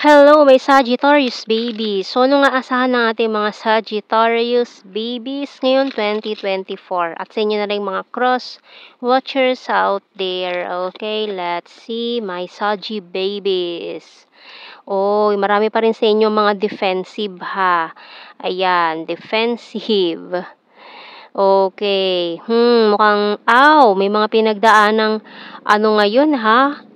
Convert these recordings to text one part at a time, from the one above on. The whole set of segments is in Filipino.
Hello, may Sagittarius babies. So, ano nga asahan ng ating mga Sagittarius babies ngayon 2024? At sa inyo na rin mga cross watchers out there. Okay, let's see my Sagi babies. Oh, marami pa rin sa inyo mga defensive ha. Ayan, defensive. Okay. Mukhang, may mga pinagdaan ng ano ngayon ha?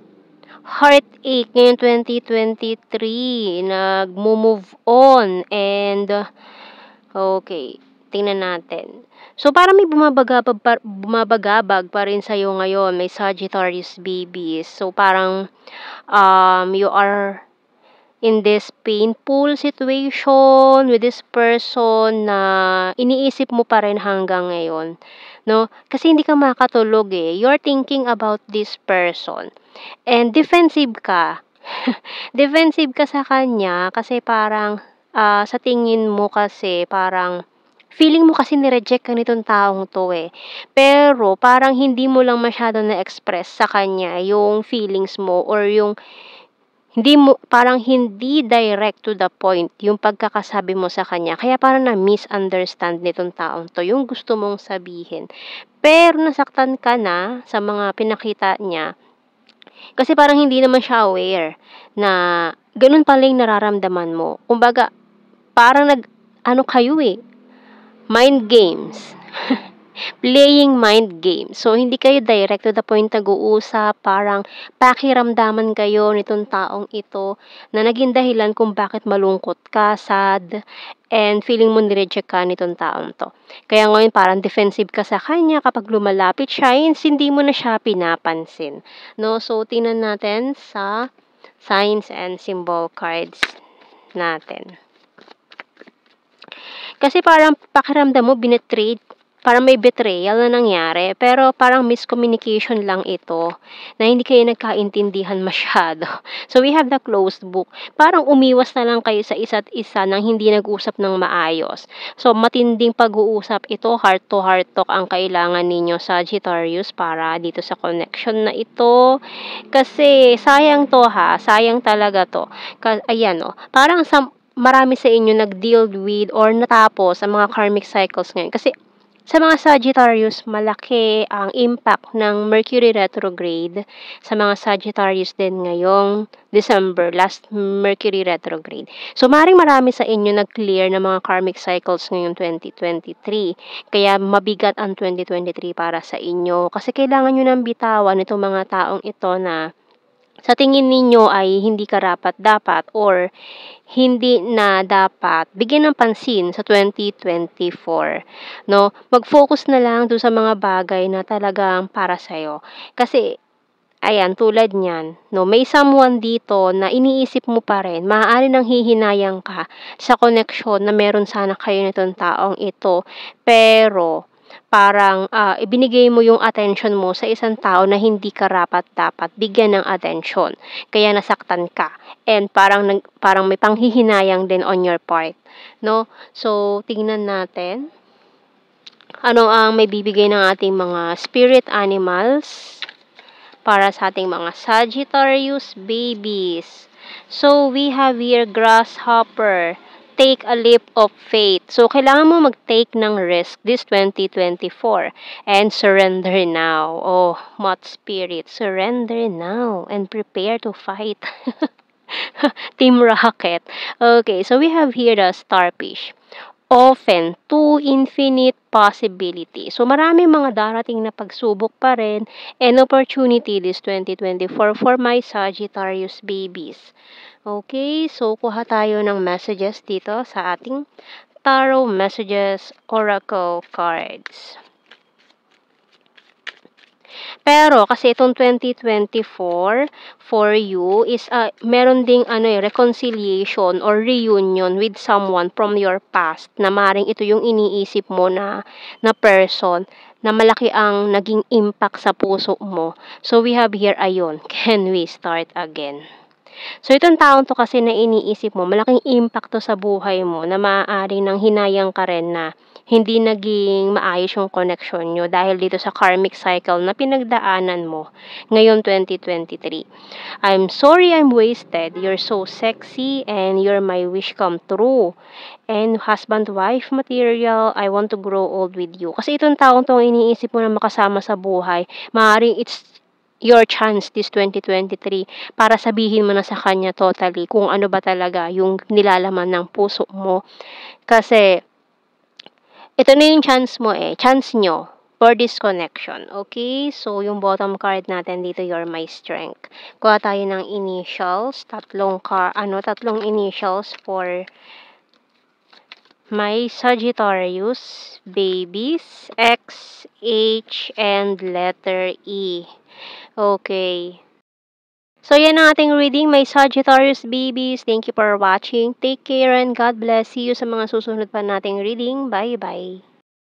Heartache ngayong 2023, nagmo-move on and okay, tingnan natin. So parang may bumabagabag pa rin sa'yo ngayon, may Sagittarius babies. So parang you are in this painful situation with this person na iniisip mo pa rin hanggang ngayon, no? Kasi hindi ka makatulog eh. You're thinking about this person. And defensive ka. Defensive ka sa kanya kasi parang sa tingin mo kasi parang feeling mo kasi ni-reject ka nitong taong to eh. Pero parang hindi mo lang masyado na-express sa kanya yung feelings mo or yung parang hindi direct to the point yung pagkakasabi mo sa kanya. Kaya parang na-misunderstand nitong taong to yung gusto mong sabihin. Pero nasaktan ka na sa mga pinakita niya. Kasi parang hindi naman siya aware na ganun pala yung nararamdaman mo. Kumbaga, parang kayo eh, mind games. Playing mind games. So, hindi kayo direct to the point nag-uusap, parang pakiramdaman kayo nitong taong ito na naging dahilan kung bakit malungkot ka, sad, and feeling mo nireject ka nitong taong to. Kaya ngayon parang defensive ka sa kanya kapag lumalapit siya, hindi mo na siya pinapansin. No? So, tingnan natin sa signs and symbol cards natin. Kasi parang pakiramdam mo binetray, parang may betrayal na nangyari, pero parang miscommunication lang ito na hindi kayo nagkaintindihan masyado. So we have the closed book. Parang umiwas na lang kayo sa isa't isa nang hindi nag-usap ng maayos. So matinding pag-uusap ito, heart to heart talk ang kailangan ninyo, Sagittarius, para dito sa connection na ito. Kasi sayang to ha, sayang talaga to. Ayan parang marami sa inyo nag-deal with or natapos ang mga karmic cycles ngayon. Kasi sa mga Sagittarius, malaki ang impact ng Mercury retrograde sa mga Sagittarius din ngayong December, last Mercury retrograde. So, maring marami sa inyo nag-clear ng mga karmic cycles ngayong 2023. Kaya mabigat ang 2023 para sa inyo. Kasi kailangan nyo nang bitawan itong mga taong ito na sa tingin ninyo ay hindi karapat-dapat or hindi na dapat bigyan ng pansin sa 2024. No? Mag-focus na lang doon sa mga bagay na talagang para sa'yo. Kasi, ayan, tulad niyan, no, may someone dito na iniisip mo pa rin, maaari nang hihinayang ka sa connection na meron sana kayo nitong taong ito, pero parang ibinigay mo yung attention mo sa isang tao na hindi karapat-dapat bigyan ng attention. Kaya nasaktan ka. And parang may panghihinayang din on your part. No? So, tingnan natin. Ano ang may bibigay ng ating mga spirit animals para sa ating mga Sagittarius babies. So, we have here grasshopper. Take a leap of faith. So, kailangan mo mag-take ng risk this 2024 and surrender now. Oh, Mott Spirit, surrender now and prepare to fight. Team Rocket. Okay, so we have here the starfish. Often to infinite possibility. So, marami mga darating na pagsubok pa rin and opportunity this 2024 for my Sagittarius babies. Okay, so kuha tayo ng messages dito sa ating Tarot Messages Oracle Cards. Pero kasi itong 2024 for you is meron ding reconciliation or reunion with someone from your past na maring ito yung iniisip mo na person na malaki ang naging impact sa puso mo. So we have here, ayun, can we start again? So, itong taong 'to kasi na iniisip mo, malaking impact 'to sa buhay mo na maaaring nanghinayang ka rin na hindi naging maayos yung connection niyo dahil dito sa karmic cycle na pinagdaanan mo ngayong 2023. I'm sorry I'm wasted. You're so sexy and you're my wish come true. And husband-wife material, I want to grow old with you. Kasi itong taong 'tong iniisip mo na makasama sa buhay, maaaring it's your chance this 2023 para sabihin mo na sa kanya totally kung ano ba talaga yung nilalaman ng puso mo. Kasi ito na yung chance nyo for this connection, okay? So, yung bottom card natin dito, you're my strength. Kuha tayo ng initials, tatlong initials for my Sagittarius, babies, X, H, and letter E. Okay. So, yan ang ating reading, my Sagittarius babies. Thank you for watching. Take care and God bless. See you sa mga susunod pa nating reading. Bye-bye.